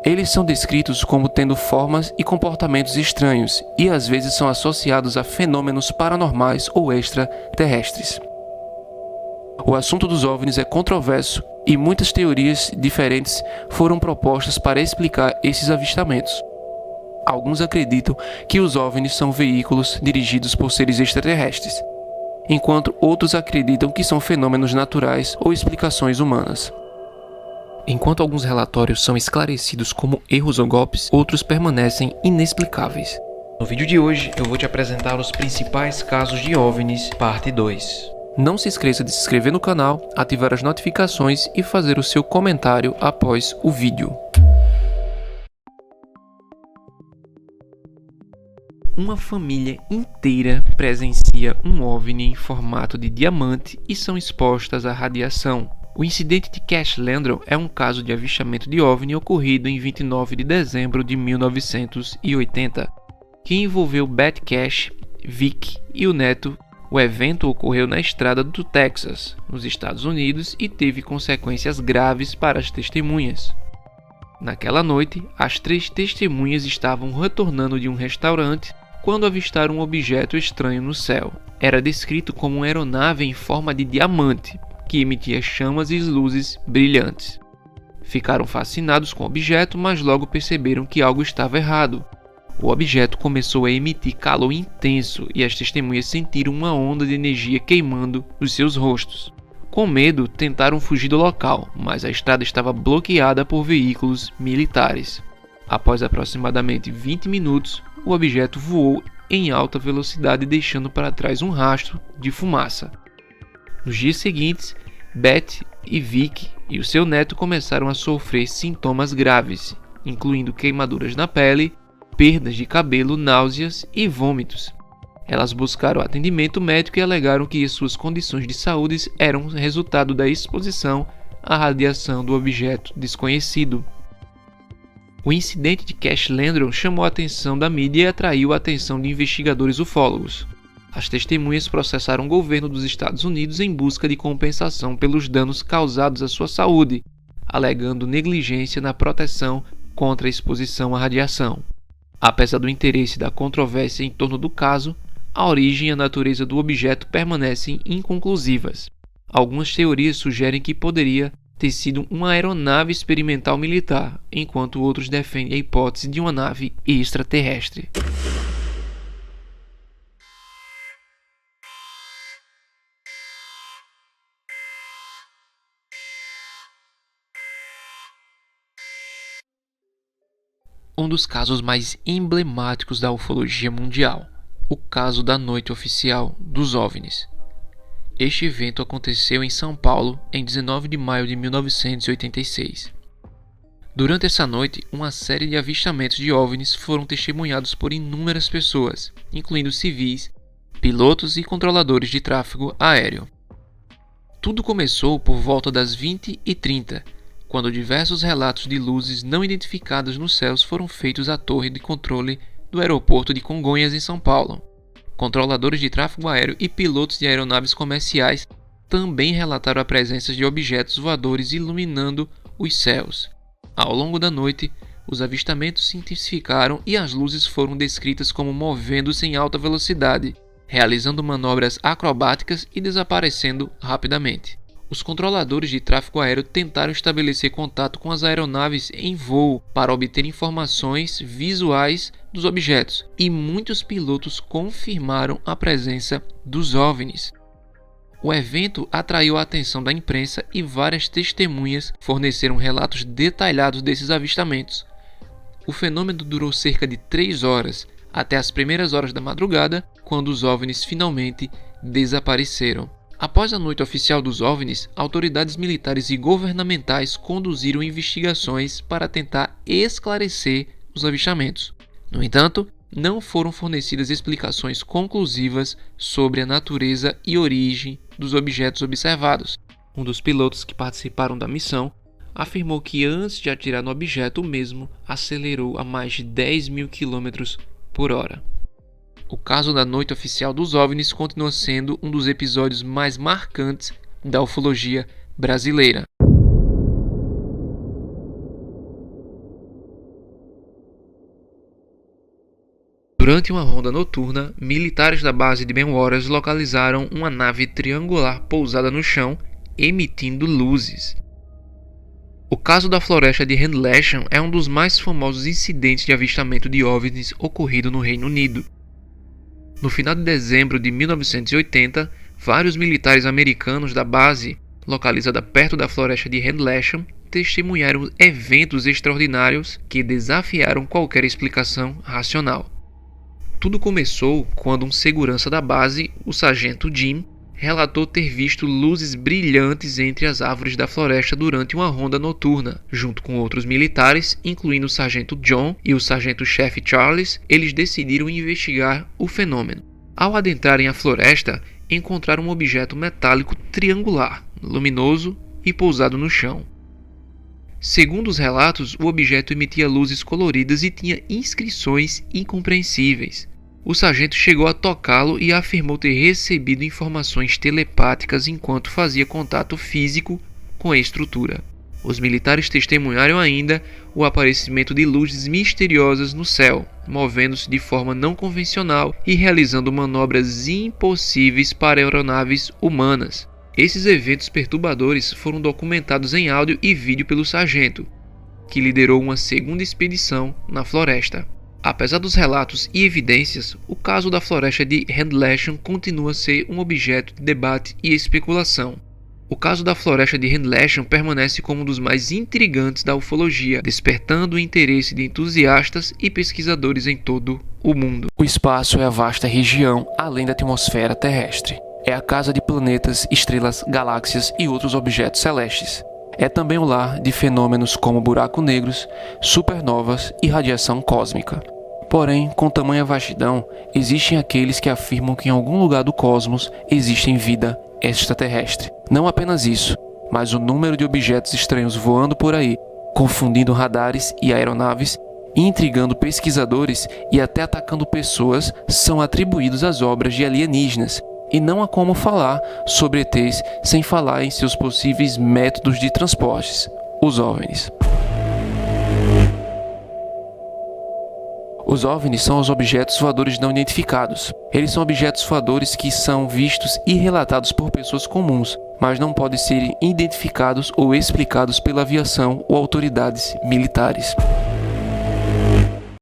Eles são descritos como tendo formas e comportamentos estranhos e às vezes são associados a fenômenos paranormais ou extraterrestres. O assunto dos OVNIs é controverso e muitas teorias diferentes foram propostas para explicar esses avistamentos. Alguns acreditam que os OVNIs são veículos dirigidos por seres extraterrestres, enquanto outros acreditam que são fenômenos naturais ou explicações humanas. Enquanto alguns relatórios são esclarecidos como erros ou golpes, outros permanecem inexplicáveis. No vídeo de hoje eu vou te apresentar os principais casos de OVNIs, parte 2. Não se esqueça de se inscrever no canal, ativar as notificações e fazer o seu comentário após o vídeo. Uma família inteira presencia um OVNI em formato de diamante e são expostas à radiação. O incidente de Cash Landron é um caso de avistamento de OVNI ocorrido em 29 de dezembro de 1980, que envolveu Beth Cash, Vic e o neto. O evento ocorreu na estrada do Texas, nos Estados Unidos, e teve consequências graves para as testemunhas. Naquela noite, as 3 testemunhas estavam retornando de um restaurante quando avistaram um objeto estranho no céu. Era descrito como uma aeronave em forma de diamante, que emitia chamas e luzes brilhantes. Ficaram fascinados com o objeto, mas logo perceberam que algo estava errado. O objeto começou a emitir calor intenso e as testemunhas sentiram uma onda de energia queimando os seus rostos. Com medo, tentaram fugir do local, mas a estrada estava bloqueada por veículos militares. Após aproximadamente 20 minutos, o objeto voou em alta velocidade, deixando para trás um rastro de fumaça. Nos dias seguintes, Beth e Vic e o seu neto começaram a sofrer sintomas graves, incluindo queimaduras na pele, perdas de cabelo, náuseas e vômitos. Elas buscaram atendimento médico e alegaram que suas condições de saúde eram resultado da exposição à radiação do objeto desconhecido. O incidente de Cash Landron chamou a atenção da mídia e atraiu a atenção de investigadores ufólogos. As testemunhas processaram o governo dos Estados Unidos em busca de compensação pelos danos causados à sua saúde, alegando negligência na proteção contra a exposição à radiação. Apesar do interesse e da controvérsia em torno do caso, a origem e a natureza do objeto permanecem inconclusivas. Algumas teorias sugerem que poderia ter sido uma aeronave experimental militar, enquanto outros defendem a hipótese de uma nave extraterrestre. Um dos casos mais emblemáticos da ufologia mundial, o caso da Noite Oficial dos OVNIs. Este evento aconteceu em São Paulo em 19 de maio de 1986. Durante essa noite, uma série de avistamentos de OVNIs foram testemunhados por inúmeras pessoas, incluindo civis, pilotos e controladores de tráfego aéreo. Tudo começou por volta das 20h30, quando diversos relatos de luzes não identificadas nos céus foram feitos à torre de controle do aeroporto de Congonhas, em São Paulo. Controladores de tráfego aéreo e pilotos de aeronaves comerciais também relataram a presença de objetos voadores iluminando os céus. Ao longo da noite, os avistamentos se intensificaram e as luzes foram descritas como movendo-se em alta velocidade, realizando manobras acrobáticas e desaparecendo rapidamente. Os controladores de tráfego aéreo tentaram estabelecer contato com as aeronaves em voo para obter informações visuais dos objetos, e muitos pilotos confirmaram a presença dos OVNIs. O evento atraiu a atenção da imprensa e várias testemunhas forneceram relatos detalhados desses avistamentos. O fenômeno durou cerca de 3 horas, até as primeiras horas da madrugada, quando os OVNIs finalmente desapareceram. Após a Noite Oficial dos OVNIs, autoridades militares e governamentais conduziram investigações para tentar esclarecer os avistamentos. No entanto, não foram fornecidas explicações conclusivas sobre a natureza e origem dos objetos observados. Um dos pilotos que participaram da missão afirmou que antes de atirar no objeto, o mesmo acelerou a mais de 10.000 km/h. O caso da Noite Oficial dos OVNIs continua sendo um dos episódios mais marcantes da ufologia brasileira. Durante uma ronda noturna, militares da base de Ben Waters localizaram uma nave triangular pousada no chão, emitindo luzes. O caso da floresta de Rendlesham é um dos mais famosos incidentes de avistamento de OVNIs ocorrido no Reino Unido. No final de dezembro de 1980, vários militares americanos da base, localizada perto da floresta de Rendlesham, testemunharam eventos extraordinários que desafiaram qualquer explicação racional. Tudo começou quando um segurança da base, o sargento Jim, relatou ter visto luzes brilhantes entre as árvores da floresta durante uma ronda noturna. Junto com outros militares, incluindo o sargento John e o sargento-chefe Charles, eles decidiram investigar o fenômeno. Ao adentrarem a floresta, encontraram um objeto metálico triangular, luminoso e pousado no chão. Segundo os relatos, o objeto emitia luzes coloridas e tinha inscrições incompreensíveis. O sargento chegou a tocá-lo e afirmou ter recebido informações telepáticas enquanto fazia contato físico com a estrutura. Os militares testemunharam ainda o aparecimento de luzes misteriosas no céu, movendo-se de forma não convencional e realizando manobras impossíveis para aeronaves humanas. Esses eventos perturbadores foram documentados em áudio e vídeo pelo sargento, que liderou uma segunda expedição na floresta. Apesar dos relatos e evidências, o caso da floresta de Rendlesham continua a ser um objeto de debate e especulação. O caso da floresta de Rendlesham permanece como um dos mais intrigantes da ufologia, despertando o interesse de entusiastas e pesquisadores em todo o mundo. O espaço é a vasta região além da atmosfera terrestre. É a casa de planetas, estrelas, galáxias e outros objetos celestes. É também o lar de fenômenos como buracos negros, supernovas e radiação cósmica. Porém, com tamanha vastidão, existem aqueles que afirmam que em algum lugar do cosmos existe vida extraterrestre. Não apenas isso, mas o número de objetos estranhos voando por aí, confundindo radares e aeronaves, intrigando pesquisadores e até atacando pessoas, são atribuídos às obras de alienígenas. E não há como falar sobre ETs sem falar em seus possíveis métodos de transportes, os OVNIs. Os OVNIs são os objetos voadores não identificados. Eles são objetos voadores que são vistos e relatados por pessoas comuns, mas não podem ser identificados ou explicados pela aviação ou autoridades militares.